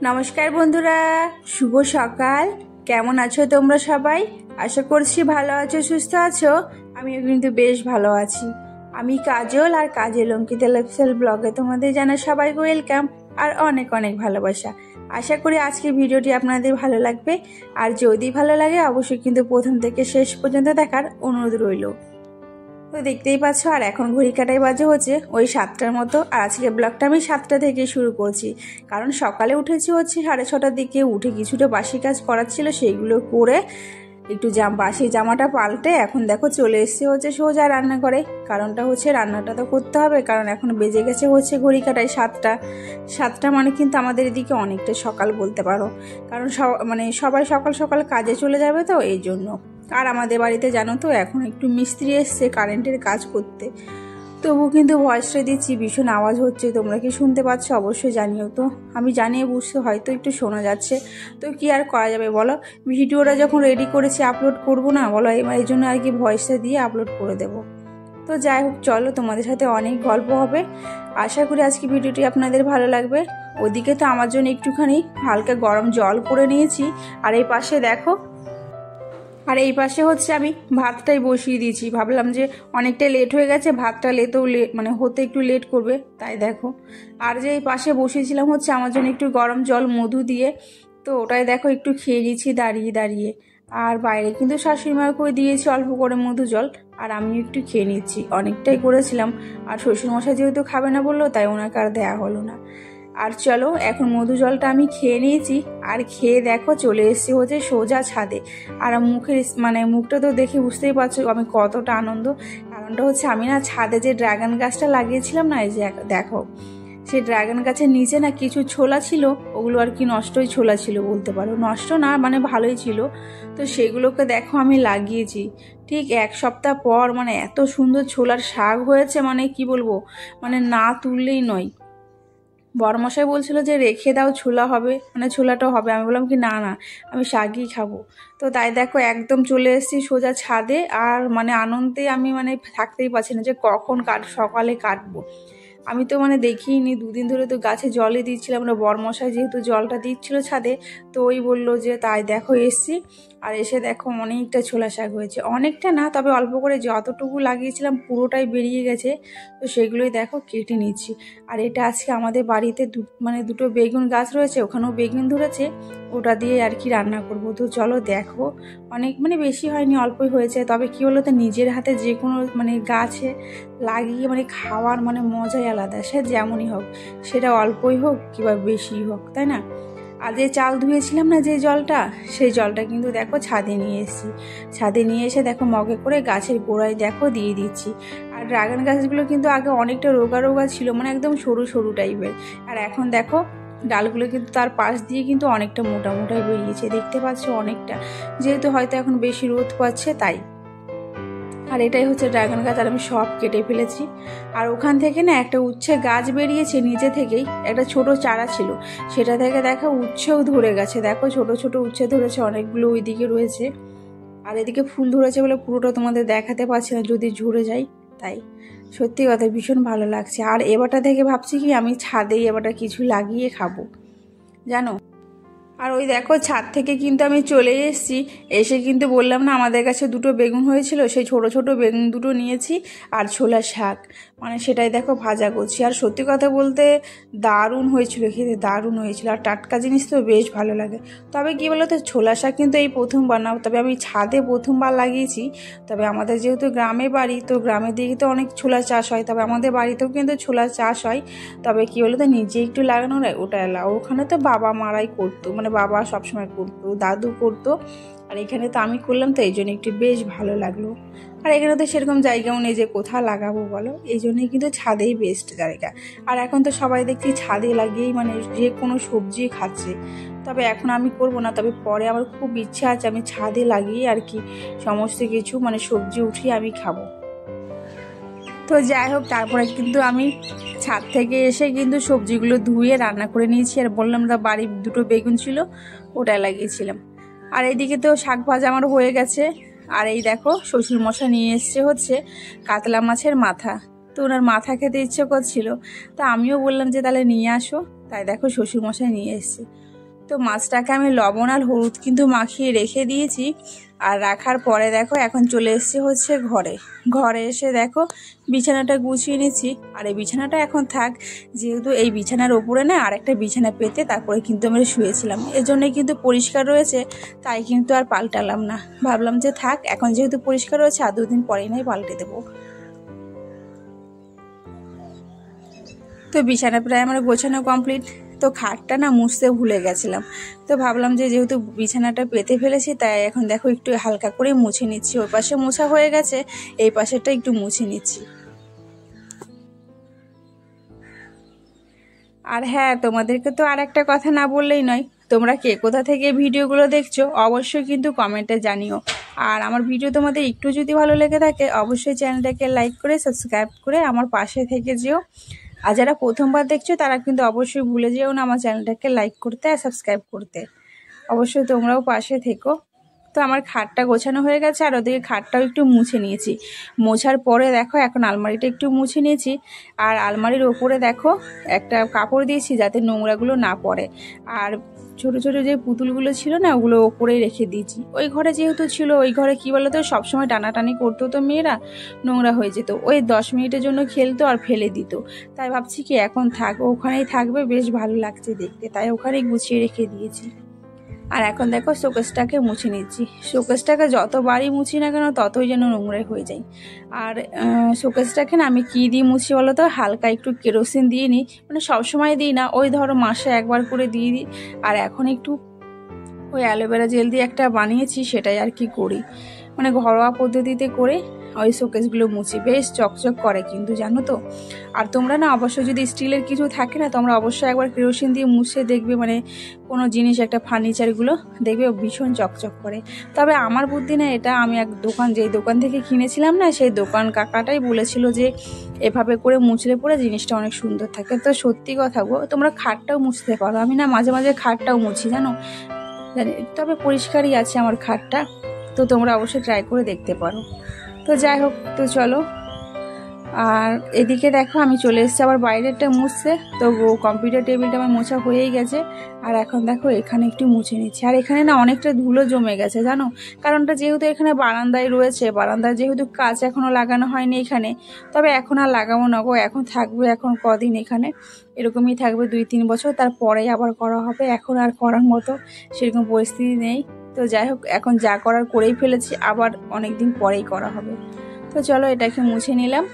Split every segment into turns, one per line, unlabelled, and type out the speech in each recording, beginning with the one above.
নমস্কার বন্ধুরা, শুভ সকাল। কেমন আছো তোমরা সবাই? আশা করছি ভালো আছো, সুস্থ আছো। আমিও কিন্তু বেশ ভালো আছি। আমি কাজল, আর কাজল অঙ্কিতা লাইফস্টাইল ব্লগে তোমাদের জানাই সবাইকে ওয়েলকাম আর অনেক অনেক ভালোবাসা। আশা করি আজকের ভিডিওটি আপনাদের ভালো লাগবে, আর যদি ভালো লাগে অবশ্যই কিন্তু প্রথম থেকে শেষ পর্যন্ত দেখার অনুরোধ রইল। তো দেখতেই পাচ্ছ, আর এখন ঘড়ি কাটাই বাজে হচ্ছে ওই 7টার মতো। আর আজকে ব্লগটা আমি 7টা থেকে শুরু করছি, কারণ সকালে উঠেছি হচ্ছে 6:30টার দিকে। উঠে কিছুটা বাসি কাজ করার ছিল, সেইগুলো করে একটু বাসি জামাটা পাল্টে এখন দেখো চলে এসছে হচ্ছে সোজা রান্না করে। কারণটা হচ্ছে রান্নাটা তো করতে হবে, কারণ এখন বেজে গেছে হচ্ছে ঘড়ি কাটাই 7টা মানে কিন্তু আমাদের এদিকে অনেকটা সকাল বলতে পারো, কারণ সবাই সকাল সকাল কাজে চলে যাবে তো এই জন্য। আর আমাদের বাড়িতে জানো তো এখন একটু মিস্ত্রি এসছে কারেন্টের কাজ করতে, তবু কিন্তু ভয়েসটা দিচ্ছি, ভীষণ আওয়াজ হচ্ছে। তোমরা কি শুনতে পাচ্ছ অবশ্যই জানিও তো। আমি জানিয়ে বুঝতে হয়তো একটু শোনা যাচ্ছে, তো কি আর করা যাবে বলো। ভিডিওটা যখন রেডি করেছি আপলোড করব না বলো, এই জন্য আর কি ভয়েসটা দিয়ে আপলোড করে দেব। তো যাই হোক, চলো তোমাদের সাথে অনেক গল্প হবে। আশা করি আজকে ভিডিওটি আপনাদের ভালো লাগবে। ওদিকে তো আমার জন্য একটুখানি হালকা গরম জল করে নিয়েছি, আর এই পাশে দেখো, আর এই পাশে হচ্ছে আমি ভাতটাই বসিয়ে দিয়েছি। ভাবলাম যে অনেকটাই লেট হয়ে গেছে, ভাতটা হতে একটু লেট করবে, তাই দেখো। আর যে এই পাশে বসিয়েছিলাম হচ্ছে আমার জন্য একটু গরম জল মধু দিয়ে, তো ওটাই দেখো একটু খেয়ে নিচ্ছি দাঁড়িয়ে দাঁড়িয়ে। আর বাইরে কিন্তু শাশুড়ি মা করে দিয়েছি অল্প করে মধু জল, আর আমিও একটু খেয়ে নিচ্ছি। অনেকটাই করেছিলাম, আর শ্বশুরমশাই যেহেতু খাবে না বললো, তাই ওনাকে আর দেওয়া হলো না। আর চলো, এখন মধু জলটা আমি খেয়ে নিয়েছি, আর খেয়ে দেখো চলে এসেছি হচ্ছে সোজা ছাদে। আর মুখটা তো দেখে বুঝতেই পারছো আমি কতটা আনন্দ। কারণটা হচ্ছে আমি না ছাদে যে ড্রাগন গাছটা লাগিয়েছিলাম না, এই যে দেখো, সেই ড্রাগন গাছের নিচে না কিছু ছোলা ছিল, ওগুলো আর কি নষ্টই ছোলা ছিল বলতে পারো, নষ্ট না মানে ভালোই ছিল। তো সেগুলোকে দেখো আমি লাগিয়েছি ঠিক 1 সপ্তাহ পর, মানে এত সুন্দর ছোলার শাক হয়েছে, মানে কি বলবো, মানে না তুললেই নয়। বড়মশাই বলছিল যে রেখে দাও, ছোলা হবে, মানে ছোলাটা হবে। আমি বললাম কি না না, আমি শাকই খাবো। তো তাই দেখো একদম চলে এসেছি সোজা ছাদে, আর মানে আনন্দে আমি থাকতেই পারছি না যে কখন সকালে কাটবো। আমি তো দেখিনি, 2 দিন ধরে তো গাছে জলই দিচ্ছিলাম না। বড়মশাই যেহেতু জলটা দিচ্ছিল ছাদে, তো ওই বললো যে তাই দেখো এসছি। আর এসে দেখো অনেকটা ছোলা শাক হয়েছে, অনেকটা না তবে অল্প করে, যতটুকু লাগিয়েছিলাম পুরোটাই বেরিয়ে গেছে। তো সেগুলোই দেখো কেটে নিচ্ছি। আর এটা আজকে আমাদের বাড়িতে দুটো বেগুন গাছ রয়েছে, ওখানেও বেগুন ধরেছে, ওটা দিয়ে আর কি রান্না করব। তো চলো দেখো, অনেক বেশি হয়নি, অল্পই হয়েছে। তবে কি বলো তো, নিজের হাতে যে কোনো গাছে লাগিয়ে খাওয়ার মজাই আলাদা, সে যেমনই হোক, সেটা অল্পই হোক কিংবা বেশি হোক, তাই না? আর যে চাল ধুয়েছিলাম না যে জলটা, সেই জলটা কিন্তু দেখো ছাদে নিয়ে এসেছি। ছাদে নিয়ে এসে দেখো মগে করে গাছের গোড়ায় দেখো দিয়ে দিচ্ছি। আর ড্রাগন গাছগুলো কিন্তু আগে অনেকটা রোগা রোগা ছিল, একদম সরু সরু টাইপের। আর এখন দেখো ডালগুলো কিন্তু তার পাশ দিয়ে কিন্তু অনেকটা মোটা মোটাই বেরিয়েছে, দেখতে পাচ্ছ অনেকটা, যেহেতু হয়তো এখন বেশি রোদ পাচ্ছে তাই। আর এটাই হচ্ছে ড্রাগন গাছ, আর আমি সব কেটে ফেলেছি। আর ওখান থেকে না একটা উচ্ছে গাছ বেরিয়েছে নিচে থেকেই, একটা ছোট চারা ছিল, সেটা থেকে দেখো উচ্ছেও ধরে গেছে। দেখো ছোট ছোট উচ্ছে ধরেছে, অনেকগুলো ওইদিকে রয়েছে। আর এদিকে ফুল ধরেছে বলে পুরোটা তোমাদের দেখাতে পারছি না, যদি ঝরে যাই তাই। সত্যি কথা ভীষণ ভালো লাগছে। আর এবারটা থেকে ভাবছি কি আমি ছাদেই এবারটা কিছু লাগিয়ে খাবো, জানো। আর ওই দেখো ছাদ থেকে কিন্তু আমি চলে এসেছি, এসে কিন্তু বললাম না আমাদের কাছে 2টো বেগুন হয়েছিল, সেই ছোট ছোট বেগুন 2টো নিয়েছি, আর ছোলা শাক সেটাই দেখো ভাজা করছি। আর সত্যি কথা বলতে দারুণ হয়েছিল, খেতে দারুণ হয়েছিল। আর টাটকা জিনিস তো বেশ ভালো লাগে। তবে কি বলো তো, ছোলা শাক কিন্তু এই প্রথমবার না, তবে আমি ছাদে প্রথমবার লাগিয়েছি। তবে আমাদের যেহেতু গ্রামে বাড়ি, তো গ্রামের দিকে তো অনেক ছোলা চাষ হয়, তবে আমাদের বাড়িতেও কিন্তু ছোলা চাষ হয়। তবে কি বলো তো, নিজে একটু লাগানো ওটা ওখানে তো বাবা মারাই করতো, বাবা সবসময় করতো, দাদু করতো। আর এখানে তো আমি করলাম, তো এই জন্য একটু বেশ ভালো লাগলো। আর এখানে তো সেরকম জায়গাও নেই যে কোথাও লাগাবো বলো, এই জন্যই কিন্তু ছাদেই বেস্ট জায়গা। আর এখন তো সবাই দেখছি ছাদে লাগিয়েই যে কোনো সবজি খাচ্ছে। তবে এখন আমি করব না, তবে পরে আমার খুব ইচ্ছা আছে আমি ছাদে লাগিয়ে আর কি সমস্ত কিছু সবজি উঠিয়ে আমি খাবো। তো যাই হোক, তারপরে কিন্তু আমি ছাদ থেকে এসে কিন্তু সবজিগুলো ধুয়ে রান্না করে নিয়েছি। আর বললাম না বাড়ির 2টো বেগুন ছিল, ওটা লাগিয়েছিলাম। আর এইদিকে তো শাক ভাজা আমার হয়ে গেছে। আর এই দেখো শ্বশুরমশাই নিয়ে এসছে হচ্ছে কাতলা মাছের মাথা, তো ওনার মাথা খেতে ইচ্ছে করছিল, তা আমিও বললাম যে তাহলে নিয়ে আসো। তাই দেখো শ্বশুরমশাই নিয়ে এসছে। তো মাছটাকে আমি লবণ আর হলুদ কিন্তু মাখিয়ে রেখে দিয়েছি। আর রাখার পরে দেখো এখন চলে এসেছি হচ্ছে ঘরে এসে দেখো বিছানাটা গুছিয়ে নিচ্ছি। আর এই বিছানাটা এখন থাক, যেহেতু এই বিছানার ওপরে না আর একটা বিছানা পেতে তারপরে কিন্তু আমরা শুয়েছিলাম, এজন্যই কিন্তু পরিষ্কার রয়েছে, তাই কিন্তু আর পাল্টালাম না। ভাবলাম যে থাক, এখন যেহেতু পরিষ্কার রয়েছে আর 2 দিন পরেই নাই পাল্টে দেবো। তো বিছানা প্রায় আমার গোছানো কমপ্লিট। তো খাটটা না মুছতে ভুলে গেছিলাম, তো ভাবলাম যে যেহেতু বিছানাটা পেতে ফেলেছি তাই এখন দেখো একটু হালকা করে মুছে নিচ্ছি। ওই পাশে মোছা হয়ে গেছে, এই পাশেরটা একটু মুছে নিচ্ছি। আর হ্যাঁ, তোমাদেরকে তো আর একটা কথা না বললেই নয়, তোমরা কে কোথা থেকে ভিডিওগুলো দেখছো অবশ্যই কিন্তু কমেন্টে জানিও। আর আমার ভিডিও তোমাদের একটু যদি ভালো লেগে থাকে অবশ্যই চ্যানেলটাকে লাইক করে সাবস্ক্রাইব করে আমার পাশে থেকে যেও। আর যারা প্রথমবার দেখছো তারা কিন্তু অবশ্যই ভুলে যেও না আমার চ্যানেলটাকে লাইক করতে আর সাবস্ক্রাইব করতে। অবশ্যই তোমরাও পাশে থেকো। তো আমার খাটটা গোছানো হয়ে গেছে আর ওদিকে খাটটাও একটু মুছে নিয়েছি। মোছার পরে দেখো এখন আলমারিটা একটু মুছে নিয়েছি। আর আলমারির ওপরে দেখো একটা কাপড় দিয়েছি যাতে নোংরাগুলো না পড়ে। আর ছোট ছোট যে পুতুলগুলো ছিল না ওগুলো ওপরেই রেখে দিয়েছি। ওই ঘরে যেহেতু ছিল, ওই ঘরে কি বলতো সবসময় টানাটানি করতো, তো মেয়েরা নোংরা হয়ে যেত, ওই 10 মিনিটের জন্য খেলতো আর ফেলে দিত। তাই ভাবছি কি এখন থাক, ওখানেই থাকবে, বেশ ভালো লাগছে দেখতে, তাই ওখানেই গুছিয়ে রেখে দিয়েছি। আর এখন দেখো শোকেসটাকে মুছে নিচ্ছি। শোকেসটাকে যতবারই মুছি না কেন ততই যেন নোংরা হয়ে যায়। আর শোকেসটাকে না আমি কী দিয়ে মুছি বলো তো, হালকা একটু কেরোসিন দিয়ে নিই, মানে সবসময় দিই না, ওই ধরো মাসে একবার করে দিয়ে দিই। আর এখন একটু ওই অ্যালোভেরা জেল দিয়ে একটা বানিয়েছি, সেটাই আর কি করি, মানে ঘরোয়া পদ্ধতিতে করে ওই শোকেসগুলো মুছি, বেশ চকচক করে কিন্তু, জানো তো। আর তোমরা না অবশ্যই যদি স্টিলের কিছু থাকে না তোমরা অবশ্যই একবার কেরোসিন দিয়ে মুছে দেখবে, মানে কোনো জিনিস একটা ফার্নিচারগুলো দেখবে ভীষণ চকচক করে। তবে আমার বুদ্ধি না এটা, আমি এক দোকান, যেই দোকান থেকে কিনেছিলাম না সেই দোকান কাকাটাই বলেছিল যে এভাবে করে মুছলে পরে জিনিসটা অনেক সুন্দর থাকে। তো সত্যি কথা গো, তোমরা খাটটাও মুছতে পারো। আমি না মাঝে মাঝে খাটটাও মুছি জানো, তবে পরিষ্কারই আছে আমার খাটটা। তো তোমরা অবশ্যই ট্রাই করে দেখতে পারো। তো যাই হোক, তো চলো। আর এদিকে দেখো আমি চলে এসেছি আবার বাইরেরটা মুছতে। তো কম্পিউটার টেবিলটা আমার মোছা হয়েই গেছে। আর এখন দেখো এখানে একটু মুছে নিচ্ছি। আর এখানে না অনেকটা ধুলো জমে গেছে জানো, কারণটা যেহেতু এখানে বারান্দায় রয়েছে, বারান্দায় যেহেতু কাঁচ এখনও লাগানো হয়নি এখানে, তবে এখন আর লাগাবো না গো, এখন থাকবে, এখন কদিন এখানে এরকমই থাকবে, 2-3 বছর, তারপরেই আবার করা হবে। এখন আর করার মতো সেরকম পরিস্থিতি নেই। তো যাই হোক, এখন যা করার করেই ফেলেছি, আবার অনেক দিন পরেই করা হবে। তো চলো এটাকে মুছে নিলাম।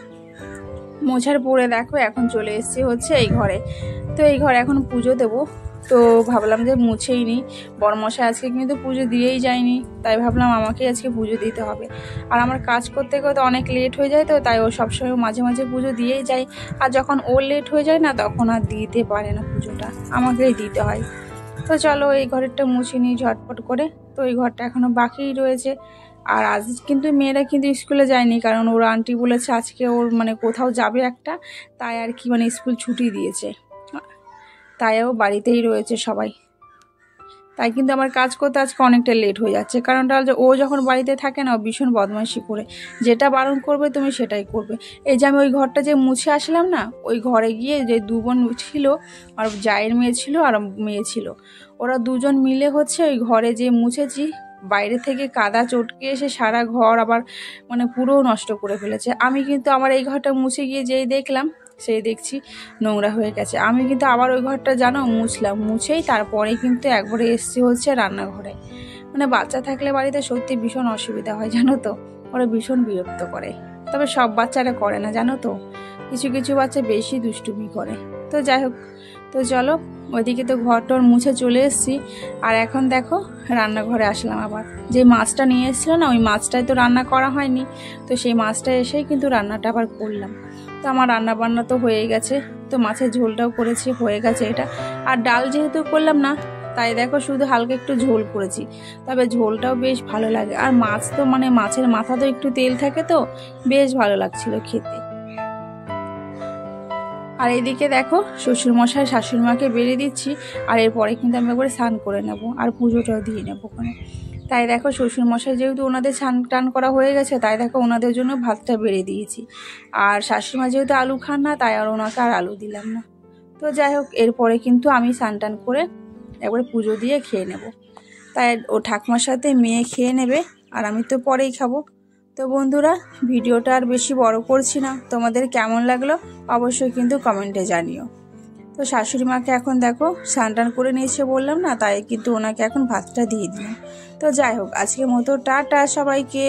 মোছার পরে দেখো এখন চলে এসেছি হচ্ছে এই ঘরে। তো এই ঘরে এখন পুজো দেবো, তো ভাবলাম যে মুছেই নিই। বড়মশাই আজকে কিন্তু পুজো দিয়েই যায়নি, তাই ভাবলাম আমাকেই আজকে পুজো দিতে হবে। আর আমার কাজ করতে করতে অনেক লেট হয়ে যায়, তো তাই ও সবসময় মাঝে মাঝে পুজো দিয়েই যায়। আর যখন ও লেট হয়ে যায় না তখন আর দিতে পারে না পুজোটা, আমাকেই দিতে হয়। তো চলো এই ঘরেরটা মুছে নিই ঝটপট করে। তো এই ঘরটা এখনো বাকিই রয়েছে। আর আজ কিন্তু মেয়েরা কিন্তু স্কুলে যায়নি, কারণ ওর আন্টি বলেছে আজকে ওর মানে কোথাও যাবে একটা, তাই আর কি মানে স্কুল ছুটি দিয়েছে, তাই ও বাড়িতেই রয়েছে সবাই। তাই কিন্তু আমার কাজ করতে আজকে অনেকটা লেট হয়ে যাচ্ছে, কারণটা হচ্ছে ও যখন বাড়িতে থাকে না ও ভীষণ বদমাইশি করে, যেটা বারণ করবে তুমি সেটাই করবে। এই যে আমি ওই ঘরটা যে মুছে আসলাম না, ওই ঘরে গিয়ে যে 2 বোন ছিল, আর জায়ের মেয়ে ছিল আর মেয়ে ছিল, ওরা 2জন মিলে হচ্ছে ওই ঘরে যে মুছেছি, বাইরে থেকে কাদা চটকে এসে সারা ঘর আবার মানে পুরো নষ্ট করে ফেলেছে। আমি কিন্তু আমার এই ঘরটা মুছে গিয়ে যেই দেখলাম, সেই দেখছি নোংরা হয়ে গেছে। আমি কিন্তু আবার ওই ঘরটা জানো মুছলাম, মুছেই তারপরে কিন্তু একবারে এসছি হচ্ছে রান্নাঘরে। মানে বাচ্চা থাকলে বাড়িতে সত্যি ভীষণ অসুবিধা হয় জানো তো, ওরা ভীষণ বিরক্ত করে। তবে সব বাচ্চারা করে না জানো তো, কিছু কিছু বাচ্চা বেশি দুষ্টুমি করে। তো যাই হোক, তো চলো ওইদিকে তো ঘরটর মুছে চলে এসেছি। আর এখন দেখো রান্নাঘরে আসলাম আবার। যে মাছটা নিয়ে এসেছিলো না, ওই মাছটাই তো রান্না করা হয়নি, তো সেই মাছটা এসেই কিন্তু রান্নাটা আবার করলাম। তো আমার রান্না বান্না তো হয়ে গেছে, তো মাছের ঝোলটাও করেছি, হয়ে গেছে এটা। আর ডাল যেহেতু করলাম না, তাই দেখো শুধু হালকা একটু ঝোল করেছি, তবে ঝোলটাও বেশ ভালো লাগে। আর মাছ তো মানে মাছের মাথা তো একটু তেল থাকে, তো বেশ ভালো লাগছিল খেতে। আর এদিকে দেখো শ্বশুরমশাই শাশুড়িমাকে বেরিয়ে দিচ্ছি, আর এরপরে কিন্তু আমি একবারে স্নান করে নেব আর পুজোটাও দিয়ে নেবো ওখানে। তাই দেখো শ্বশুরমশাই যেহেতু ওনাদের স্নান টান করা হয়ে গেছে, তাই দেখো ওনাদের জন্য ভাতটা বেড়ে দিয়েছি। আর শাশুড়িমা যেহেতু আলু খান না, তাই আর ওনাকে আর আলু দিলাম না। তো যাই হোক, এরপরে কিন্তু আমি স্নান টান করে একবারে পুজো দিয়ে খেয়ে নেব। তাই ও ঠাকুমার সাথে মেয়ে খেয়ে নেবে, আর আমি তো পরেই খাবো। তো বন্ধুরা, ভিডিওটা আর বেশি বড় করছি না, তোমাদের কেমন লাগলো অবশ্যই কিন্তু কমেন্টে জানিও। তো শাশুড়ি মাকে এখন দেখো স্নান করে নিয়েছে বললাম না, তাই কিন্তু ওনাকে এখন ভাতটা দিয়ে দিলাম। তো যাই হোক, আজকের মতো টাটা সবাইকে।